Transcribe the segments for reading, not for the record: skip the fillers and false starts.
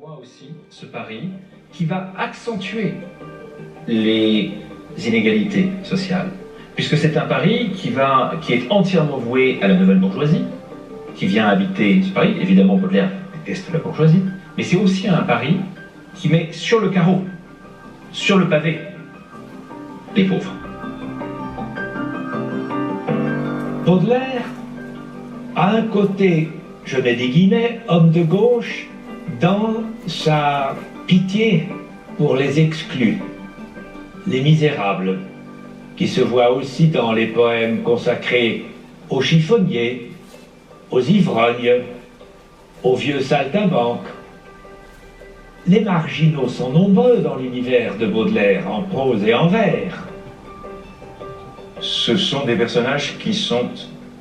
voit aussi ce pari qui va accentuer les inégalités sociales, puisque c'est un pari qui est entièrement voué à la nouvelle bourgeoisie, qui vient habiter ce Paris. Évidemment, Baudelaire déteste la bourgeoisie, mais c'est aussi un pari qui met sur le carreau, sur le pavé, les pauvres. Baudelaire a un côté, je mets des guillemets, homme de gauche, dans sa pitié pour les exclus, les misérables, qui se voit aussi dans les poèmes consacrés aux chiffonniers, aux ivrognes, aux vieux saltimbanques. Les marginaux sont nombreux dans l'univers de Baudelaire, en prose et en vers. Ce sont des personnages qui sont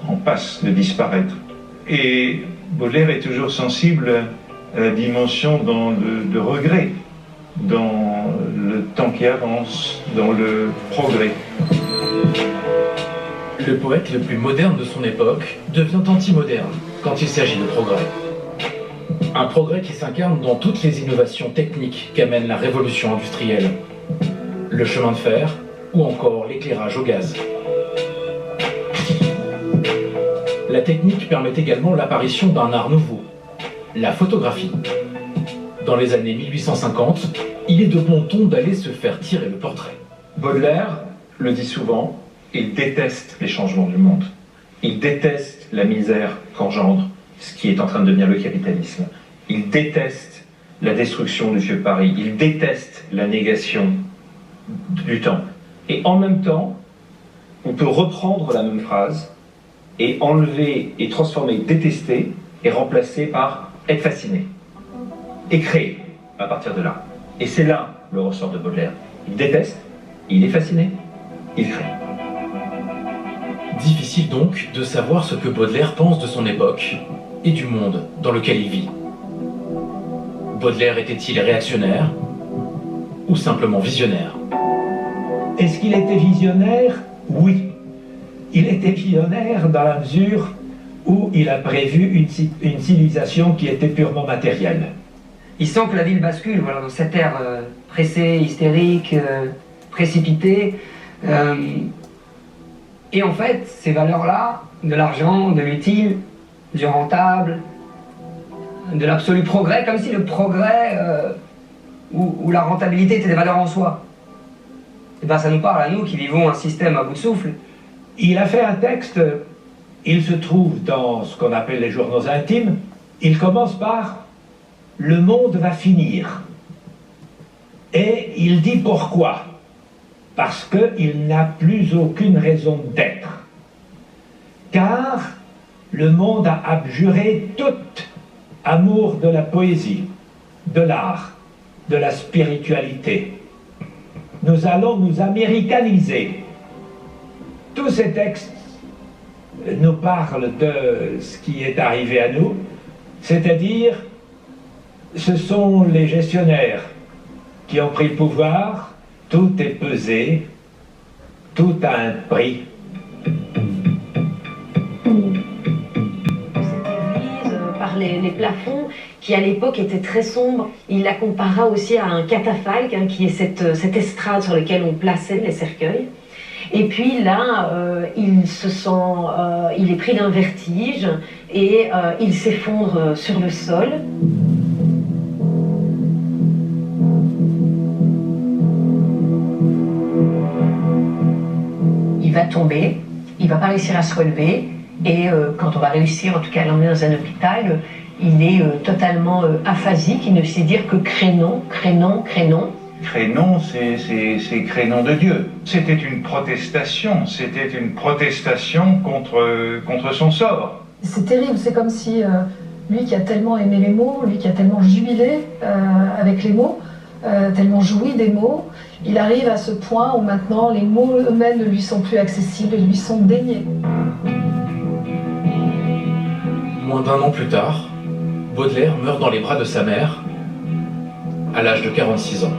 en passe de disparaître. Et Baudelaire est toujours sensible à la dimension de regret, dans le temps qui avance, dans le progrès. Le poète le plus moderne de son époque devient anti-moderne quand il s'agit de progrès. Un progrès qui s'incarne dans toutes les innovations techniques qu'amène la révolution industrielle. Le chemin de fer ou encore l'éclairage au gaz. La technique permet également l'apparition d'un art nouveau, la photographie. Dans les années 1850, il est de bon ton d'aller se faire tirer le portrait. Baudelaire le dit souvent, il déteste les changements du monde. Il déteste la misère qu'engendre ce qui est en train de devenir le capitalisme. Il déteste la destruction du vieux Paris. Il déteste la négation du temps. Et en même temps, on peut reprendre la même phrase et enlever et transformer détester et remplacer par être fasciné. Et créer à partir de là. Et c'est là le ressort de Baudelaire. Il déteste, il est fasciné, il crée. Difficile donc de savoir ce que Baudelaire pense de son époque et du monde dans lequel il vit. Baudelaire était-il réactionnaire ou simplement visionnaire? Est-ce qu'il était visionnaire? Oui. Il était visionnaire dans la mesure où il a prévu une civilisation qui était purement matérielle. Il sent que la ville bascule, voilà, dans cette ère pressée, hystérique, précipitée. Et en fait, ces valeurs-là, de l'argent, de l'utile, du rentable, de l'absolu progrès, comme si le progrès ou la rentabilité étaient des valeurs en soi. Et bien ça nous parle à nous qui vivons un système à bout de souffle. Il a fait un texte, il se trouve dans ce qu'on appelle les journaux intimes. Il commence par « Le monde va finir ». Et il dit pourquoi. Parce qu'il n'a plus aucune raison d'être. Car le monde a abjuré tout amour de la poésie, de l'art, de la spiritualité. Nous allons nous américaniser. Tous ces textes nous parlent de ce qui est arrivé à nous, c'est-à-dire ce sont les gestionnaires qui ont pris le pouvoir, tout est pesé, tout a un prix. Par les plafonds qui à l'époque étaient très sombres. Il la compara aussi à un catafalque, hein, qui est cette estrade sur laquelle on plaçait les cercueils. Et puis là, il se sent, il est pris d'un vertige et il s'effondre sur le sol. Il va tomber, il va pas réussir à se relever. Et quand on va réussir, en tout cas, à l'emmener dans un hôpital, il est totalement aphasique, il ne sait dire que crénon, crénon, crénon. Crénon, c'est crénon de Dieu. C'était une protestation contre son sort. C'est terrible, c'est comme si lui qui a tellement aimé les mots, lui qui a tellement jubilé avec les mots, tellement joui des mots, il arrive à ce point où maintenant les mots eux-mêmes ne lui sont plus accessibles et lui sont déniés. Moins d'un an plus tard, Baudelaire meurt dans les bras de sa mère, à l'âge de 46 ans.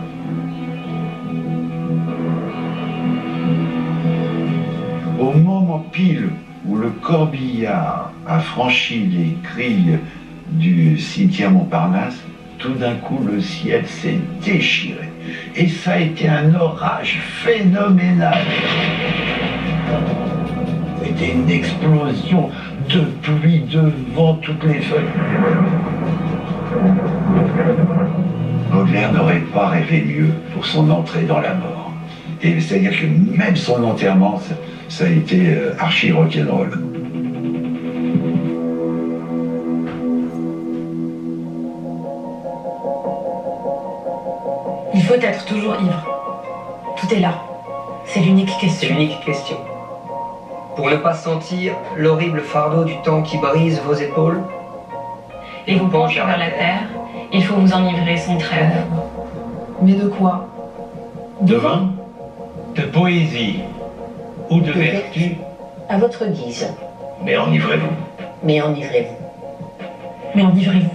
Au moment pile où le corbillard a franchi les grilles du cimetière Montparnasse, tout d'un coup, le ciel s'est déchiré. Et ça a été un orage phénoménal. C'était une explosion de pluie, de vent, toutes les feuilles. Baudelaire n'aurait pas rêvé mieux pour son entrée dans la mort. Et c'est-à-dire que même son enterrement, ça a été archi rock'n'roll. Il faut être toujours ivre. Tout est là. C'est l'unique C'est question. l'unique question. Pour ne pas sentir l'horrible fardeau du temps qui brise vos épaules, Et vous penchez vers la terre, il faut vous enivrer sans trêve. Mais de quoi? De vin, de poésie ou de vertu, À votre guise. Mais enivrez-vous. Mais enivrez-vous. Mais enivrez-vous.